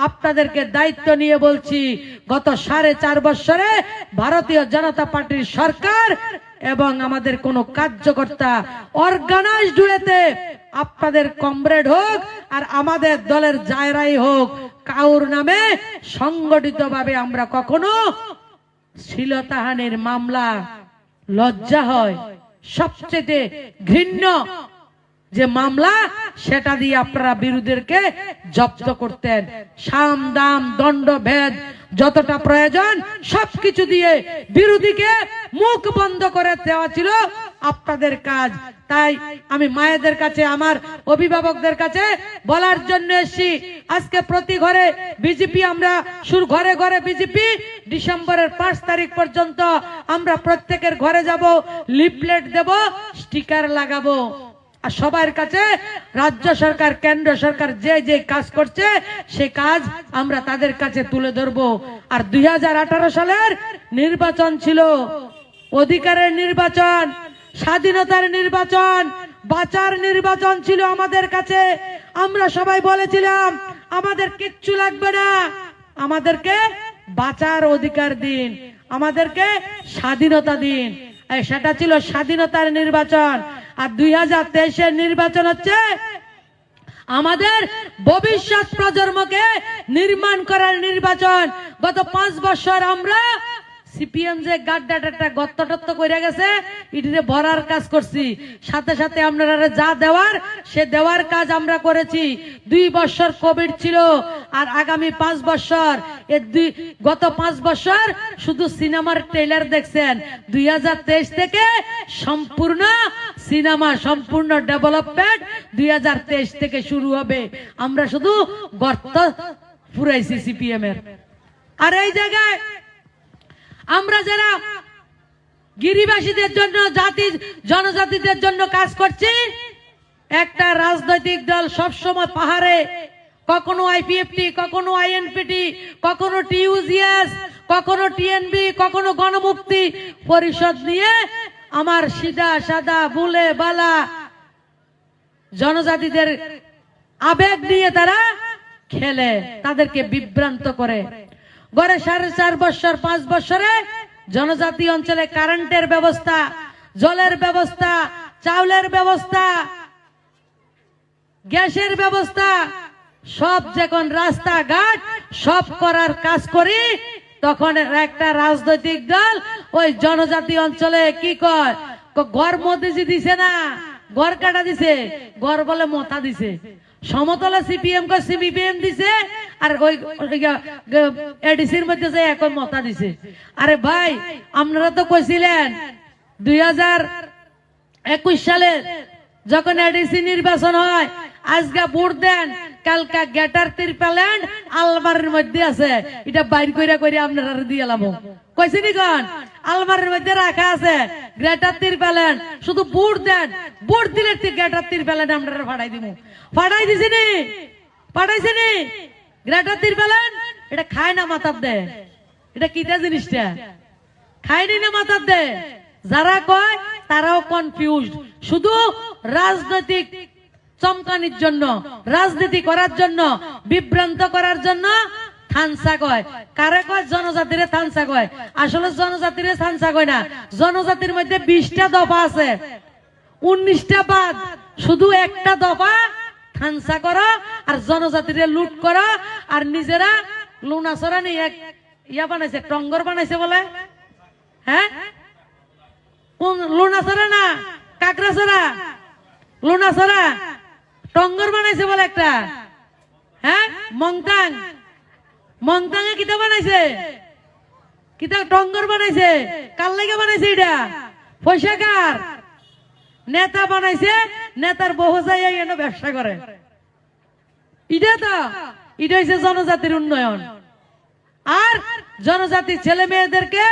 আপনাদেরকে দায়িত্ব নিয়ে বলছি, গত 4.5 বছরে ভারতীয় জনতা পার্টির সরকার এবং আমাদের কোন কার্যকর্তা অর্গানাইজড ওয়েতে, আপনাদের কমরেড হোক আর আমাদের দলের জায়রাই হোক, কাউর নামে সংগঠিত ভাবে আমরা কখনো শ্লীলতাহানির মামলা, লজ্জা হয় সবচেয়ে ঘৃণ্য যে মামলা, সেটা দিয়ে আপনারা বিরোধীদেরকে জব্দ করতেন। সাম দাম দণ্ড ভেদ যতটা প্রয়োজন সবকিছু দিয়ে বিরোধীকে মুখ বন্ধ করে দেওয়া ছিল আপনাদের কাজ। তাই আমি মায়েদের কাছে, আমার অভিভাবকদের কাছে বলার জন্য এসেছি, আজকে প্রতি ঘরে বিজেপি, আমরা ঘরে ঘরে বিজেপি, ডিসেম্বরের 5 তারিখ পর্যন্ত আমরা প্রত্যেকের ঘরে যাব, লিফলেট দেব, স্টিকার লাগাবো। আর সবার কাছে রাজ্য সরকার কেন্দ্র সরকার যে যে কাজ করছে সে কাজ আমরা তাদের কাছে তুলে ধরবো। আর 2018 সালের নির্বাচন ছিল অধিকারের নির্বাচন, স্বাধীনতার নির্বাচন, বাঁচার নির্বাচন ছিল আমাদের কাছে। আমরা সবাই বলেছিলাম আমাদের কিচ্ছু লাগবে না, আমাদেরকে বাঁচার অধিকার দিন, আমাদেরকে স্বাধীনতা দিন। সেটা ছিল স্বাধীনতার নির্বাচন। আর 2023-এর নির্বাচন হচ্ছে আমাদের ভবিষ্যৎ প্রজন্মকে নির্মাণ করার নির্বাচন। গত 5 বছর আমরা সিপিএম যে গাড্ডাটা গর্ত টত্ত করে গেছে, এটিতে ভরার কাজ করছি, সাথে সাথে আপনারা যা দেওয়ার সে দেওয়ার কাজ আমরা করেছি। 2 বছর কোভিড ছিল, আর আগামী 5 বছর, গত 5 বছর শুধু সিনেমার ট্রেলার দেখছেন। 2023 থেকে সম্পূর্ণ সিনেমা, সম্পূর্ণ ডেভেলপমেন্ট 2023 থেকে শুরু হবে। আমরা শুধু গর্ত ফুরাইছি সিপিএম এর। আর এই জায়গায় আমরা যারা গিরিবাসীদের জন্য, জাতি জনজাতিদের জন্য কাজ করছি, একটা রাজনৈতিক দল সবসময় পাহাড়ে, কখনো আইপিএফটি, কখনো আইএনপিটি, কখনো টিইউজিএস, কখনো টিএনবি, কখনো গণমুক্তি পরিষদ নিয়ে আমার সিধা সাদা বুলে বালা জনজাতিদের আবেগ নিয়ে তারা খেলে, তাদেরকে বিভ্রান্ত করে। গড়ে 4.5 বছর 5 বছরে জনজাতি অঞ্চলে কারেন্টের ব্যবস্থা, জলের ব্যবস্থা, চাউলের ব্যবস্থা, গ্যাসের ব্যবস্থা, সব যখন রাস্তাঘাট সব করার কাজ করি, তখন একটা রাজনৈতিক দল ওই জনজাতি অঞ্চলে কি কয়, ঘর মোদিজি দিছে না, ঘর কাটা দিছে, ঘর বলে মতা দিছে। সমতলে সিপিএম কে সিপিএম দিছে, আর ওই এডিসির মধ্যে যে এক মতা দিছে। আরে ভাই, আপনারা তো কইছিলেন 2021 সালে যখন এডিসি নির্বাচন হয়, আজকে ভোট দেন, কালকা গেটার তিরপাল্যান্ড আলমারির মধ্যে আছে, এটা বাইর কইরা কইরা আপনারা দিয়ে লাভ কইছিনি কোন আলমারির মধ্যে রাখা আছে গ্রেটার তিরপাল্যান্ড, শুধু ভোট দেন, ভোট দিলে গ্রেটার তিরপাল্যান্ড আপনারা ফাড়াই দিব। ফাড়াই দিছিনি, পাঠাইছিনি গ্রেটার তিরপাল্যান্ড? এটা খায় না মাথার দে, এটা কিটা জিনিসটা খায়নি না মাথার দে। যারা কয় তারাও কনফিউজড, শুধু রাজনৈতিক চমকানির জন্য, রাজনীতি করার জন্য, বিভ্রান্ত করার জন্য থানসা কয়। কারে কয়? জনজাতিরে থানসা কয়। আসলে জনজাতিরে থানসা কয় না, জনজাতির মধ্যে 20টা দফা আছে, 19টা বাদ, শুধু একটা দফা থানসা করো আর জনজাতিরে লুট করো, আর নিজেরা লুনাছড়া নিয়ে এক ইয়া বানাইছে, টঙ্গর বানাইছে বলে। হ্যাঁ, লুনাছড়া না, কাকড়াছড়া, লুনাছড়া, টঙ্গর বানাইছে বলে একটা। হ্যাঁ, মংটাং, মংটাঙে কিতা বানাইছে, কিতা টঙ্গর বানাইছে। কার লাগে বানাইছে এটা? পয়সাকার নেতা বানাইছে, নেতার বহু জায়গায় এনে ব্যবসা করে। এটা তো, এটা হচ্ছে জনজাতির উন্নয়ন। আর জনজাতি ছেলে মেয়েদেরকে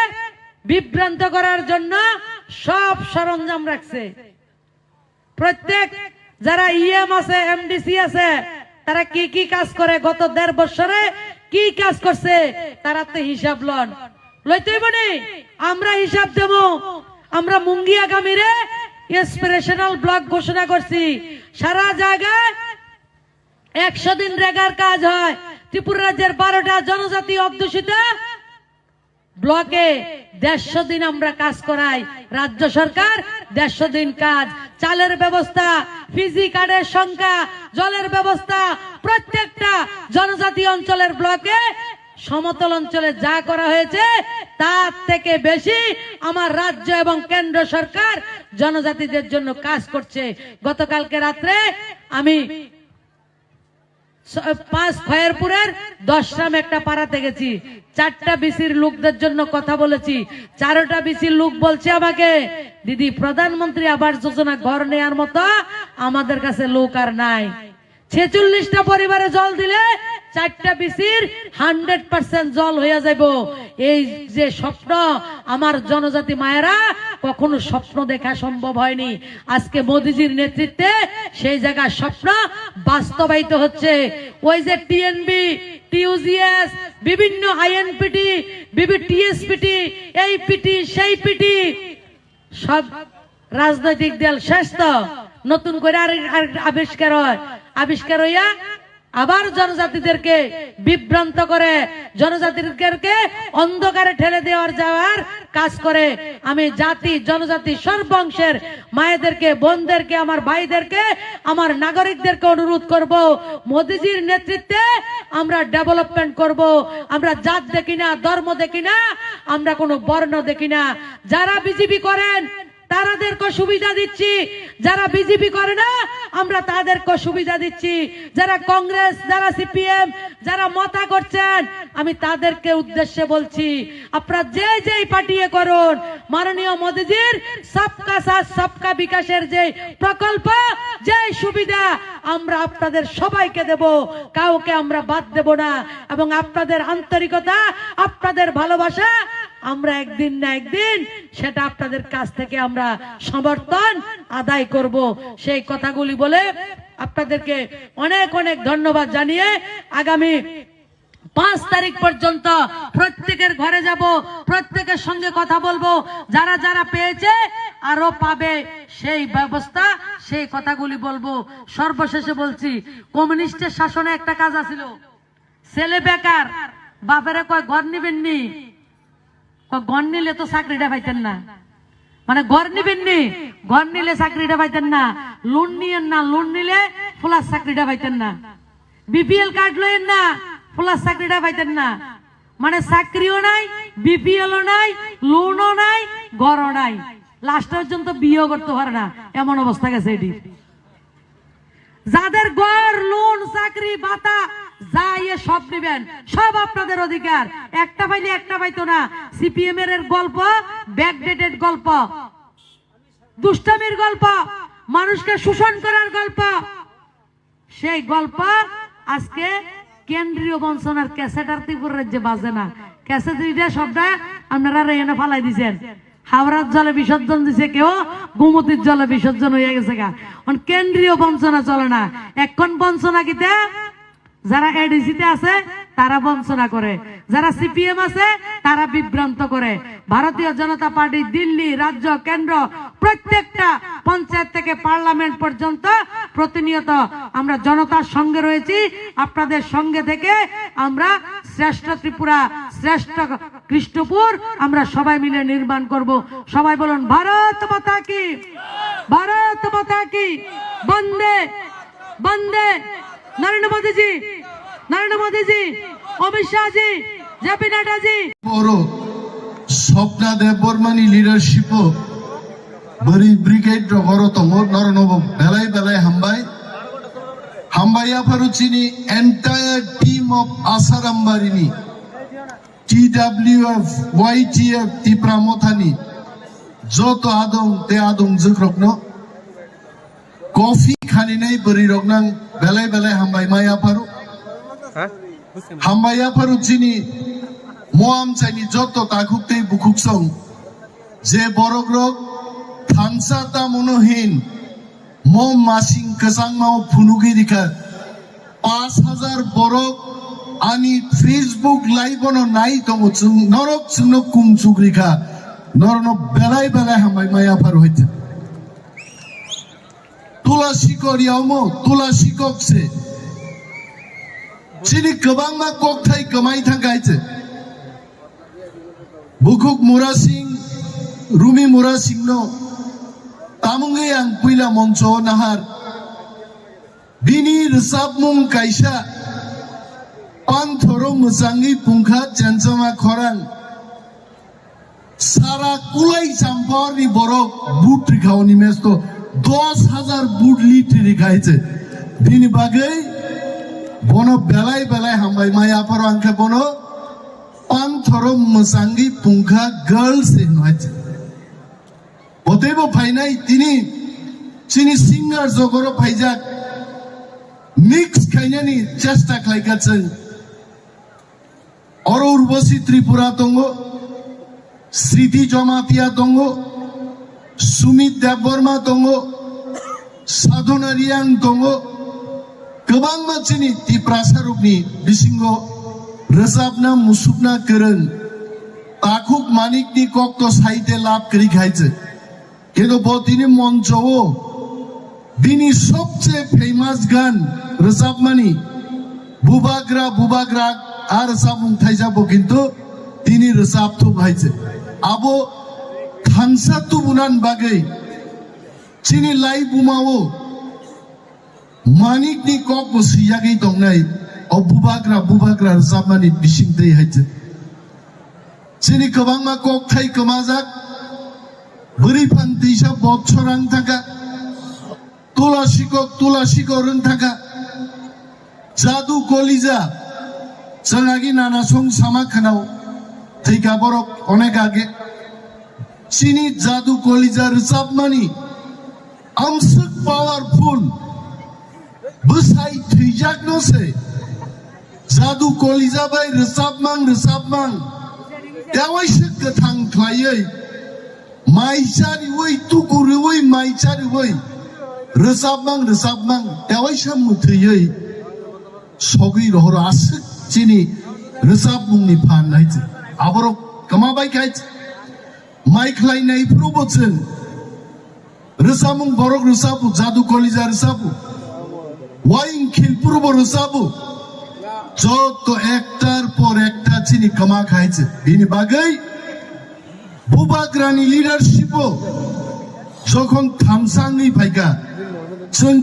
বিভ্রান্ত করার জন্য সব সরঞ্জাম রাখছে। প্রত্যেক যারা ইএম আছে, এমডিসি আছে, তারা কি কি কাজ করে, গত 1.5 বছরে কি কাজ করছে, তারা তো হিসাব লন লইতেই বনি। আমরা হিসাব দেব। আমরা মুঙ্গিয়াগামীরে ইন্সপিরেশনাল ব্লক ঘোষণা করছি। সারা জায়গায় 100 দিন রেগার কাজ হয়। ত্রিপুরা রাজ্যের 12টা জনজাতি অধ্যুষিত ব্লকে 150 দিন আমরা কাজ করাই। রাজ্য সরকার 150 দিন কাজ, চালের ব্যবস্থা, ফিজি কার্ডের সংখ্যা, জলের ব্যবস্থা, প্রত্যেকটা জনজাতি অঞ্চলের ব্লকে, সমতল অঞ্চলে যা করা হয়েছে তার থেকে বেশি আমার রাজ্য এবং কেন্দ্র সরকার জনজাতিদের জন্য কাজ করছে। গতকালকে রাত্রে আমি 5 খয়েরপুরের 10 নাম একটা পাড়াতে গেছি, 4টা বিসির লোকদের জন্য কথা বলেছি। 4টা বিসির লোক বলছে আমাকে, দিদি প্রধানমন্ত্রী আবাস যোজনা ঘর নেয়ার মতো আমাদের কাছে লোক আর নাই। 46টা পরিবারে জল দিলে 4টা বিসির 100% জল হয়ে যাব। এই যে স্বপ্ন আমার জনজাতি মায়েরা কখনো স্বপ্ন দেখা সম্ভব হয়নি, আজকে মোদিজির নেতৃত্বে সেই জায়গার স্বপ্ন বাস্তবায়িত হচ্ছে। ওই যে টিএনবি, টিউজিএস, বিভিন্ন আইএনপিটি, টিএসপিটি, এই পিটি সেই পিটি, সব রাজনৈতিক দল শেষ তো, নতুন করে আর আবিষ্কার হইয়া আবার জনজাতিদেরকে বিভ্রান্ত করে, জনজাতিদেরকে অন্ধকারে ঠেলে দেওয়ার যাওয়ার কাজ করে। আমি জাতি জনজাতি সর্বংশের মায়েদেরকে, বোনদেরকে, আমার ভাইদেরকে, আমার নাগরিকদেরকে অনুরোধ করব, মোদিজির নেতৃত্বে আমরা ডেভেলপমেন্ট করব। আমরা জাত দেখি না, ধর্ম দেখি না, আমরা কোনো বর্ণ দেখি না। যারা বিজেপি করেন তাদেরকে সুবিধা দিচ্ছি, যারা বিজেপি করে না আমরা তাদেরকে সুবিধা দিচ্ছি। যারা কংগ্রেস, যারা সিপিএম, যারা মতা করছেন আমি তাদেরকে উদ্দেশ্যে বলছি, আপনারা যেই পাঠিয়ে করুন, মাননীয় মোদিজির সবকা সাথ সবকা বিকাশের যে প্রকল্প, যে সুবিধা আমরা আপনাদের সবাইকে দেব, কাউকে আমরা বাদ দেব না। এবং আপনাদের আন্তরিকতা, আপনাদের ভালোবাসা আমরা একদিন না একদিন সেটা আপনাদের কাছ থেকে আমরা সমর্থন আদায় করব। সেই কথাগুলি বলে আপনাদেরকে অনেক অনেক ধন্যবাদ জানিয়ে আগামী 5 তারিখ পর্যন্ত প্রত্যেকের ঘরে যাব, প্রত্যেকের সঙ্গে কথা বলবো, যারা যারা পেয়েছে আরো পাবে সেই ব্যবস্থা, সেই কথাগুলি বলবো। সর্বশেষে বলছি, কমিউনিস্টের শাসনে একটা কাজ আছিল, ছেলে বেকার, বাপেরা কয় ঘর নিবেননি, ঘর নিলে তো চাকরিটা পাইতেন না, মানে ঘর নিবেননি, ঘর নিলে চাকরিটা পাইতেন না, লোন নিয়েন না, লোন নিলে প্লাস চাকরিটা পাইতেন না, বিপিএল কার্ড লইেন না, প্লাস চাকরিটা পাইতেন না। মানে চাকরিও নাই, বিপিএলও নাই, লোনও নাই, ঘরও নাই, লাস্ট পর্যন্ত বিয়েও করতে পারে না, এমন অবস্থা গেছে এটি। যাদের ঘর, লোন, চাকরি, ভাতা যা ইয়ে সব নেবেন, সব আপনাদের অধিকার। একটা পাইলে একটা পাইতো না। সিপিএম এর গল্প ব্যাকডেটেড গল্প, দুষ্টামির গল্প, মানুষকে শোষণ করার গল্প, সেই গল্প আজকে কেন্দ্রীয় বঞ্চনার ক্যাসেট আর ত্রিপুরা রাজ্যে বাজে না। ক্যাসেট সবটা আপনারা রেনে ফালাই দিচ্ছেন, হাওড়ার জলে বিসর্জন দিছে কেউ, গোমতীর জলে বিসর্জন হয়ে গেছে গা। কেন্দ্রীয় বঞ্চনা চলে না। এখন বঞ্চনা কিতে, যারা এডিসিতে আছে তারা বঞ্চনা করে, যারা সিপিএম আছে তারা বিভ্রান্ত করে। ভারতীয় জনতা পার্টি দিল্লি, রাজ্য, কেন্দ্র, প্রত্যেকটা পঞ্চায়েত থেকে পার্লামেন্ট পর্যন্ত প্রতিনিয়ত আমরা জনতার সঙ্গে রয়েছি। আপনাদের সঙ্গে থেকে আমরা শ্রেষ্ঠ ত্রিপুরা, শ্রেষ্ঠ কৃষ্ণপুর আমরা সবাই মিলে নির্মাণ করব। সবাই বলুন ভারত মাতা কি, ভারত মাতা কি, বন্দে বন্দে নরেন্দ্র মোदी जी, नरेंद्र मोदी जी, अमित शाह जी, जेपी नड्डा जी। स्वप्ना देव बर्मानी लिडारशिप बरी ब्रिगेड रगरो तमो नरनब बेलाय बेलाय हामबाया फारुचिनी एंटायर टीम ऑफ आसारामबारिनी TWF YTF तिप्रामथानी जतो आदं ते आदं जख्रकनो कॉफी खानी नहीं बरी रगनां बेलाय बेलाय हामबाय माया फारु हामबाया फारुचिनी मोआम चाइनी जतो ताखुकते बुखुकसं जे बरग्रक थांसाता मनोहीन मम मासिं कसांगमाव फुनुगिरिका 5000 बरक आनी फेसबुक लाइव नो नाई दङ जों नरक जोंनो कुमसुग्रिखा नरनो बेलाय बेलाय हामबाय माया फारु होइते तुलासिकर यावमो तुलासिककसे सिनि गोबांमा ककथाय गमाय थांगायते बुकुक मुरासिं रुमि मुरासिंनो तामुंगे आं पुइला मंच नाहार बिनि रोजाबमुं कायसा पान थरो मोजाङै बुंखा जेनजमा खरां সারা কুলাই চাম্পাওয়ারনি বরক বুট রিখাওনি মেস তো 10,000 বুট লিট রিখাইছে বিনি বাগै বনো বেলায় বেলায় হামবাই মায়াপার আঙ্কে বনো পান্থরম মসাঙ্গি পুঙ্খা গার্লস হয়েছে অতএব ফাইনাই তিনি চিনি সিঙ্গার জগর ফাইজাক মিক্স খাইনানি চেষ্টা খাইগাছেন অর উর্বশী ত্রিপুরা দङ স্মৃতি জমাতিয়া দङ সুমিত দেববর্মা দङ সাধনা রিয়াং दङ गोबां मानसिनि तिप्रासा रूपनि बिसिंग रोजाबना मुसुबना गोरों ताकुक मानिकनि कक्त साहित्य लाभ करी खाइছে কিন্তু বদিনি মঞ্চও बिनि सबसे फेमास गान रोजाबमानि बुबाग्रा बुबाग्रा आर साबुं थाइजाबो किन्तु तिनि रोजाबथु भाइছে आबो थांसा तुबुनान बागै चिनि लाई बुमावो मानिकनि कक बसियागै दंनाय अ बुबाग्रा बुबाग्रा रोजाबमानि बिसिं दै हाइছে चिनि गोबां मा कक थाइ गोमाजाक बोरै फान दैसा बच्छरां थाका तुलासिको रं थाका जादु कलिजा जोंहागि नानासं सामा खानाव थैगा बरक अनेक आगे चिनि जादु कलिजा रोजाबमानि आमसुक पावरफुल बसाय थैजागनोसै जादु कलिजा बाय रोजाबमां देवायसो गोथां ख्लायै माइचारि वै तुकुरि वै माइचारि वै रोजाबमां देवायसो मुथैयै सगै रहर आसुक चिनि रोजाबमुंनि फाननायजों आबरो गोमाबाय गाइज माइख्लायनायफोरावबो जों रोजाबमुं बरक रोजाबु जादु कलिजा रोजाबु वाइन खिलपुरबो रोजाबु যত একটার পর একটা চিনি কমা খাইছে বিনি বাগै বুবাগ্রানি লিডারশিপও যখন থামসাङै फायगा जों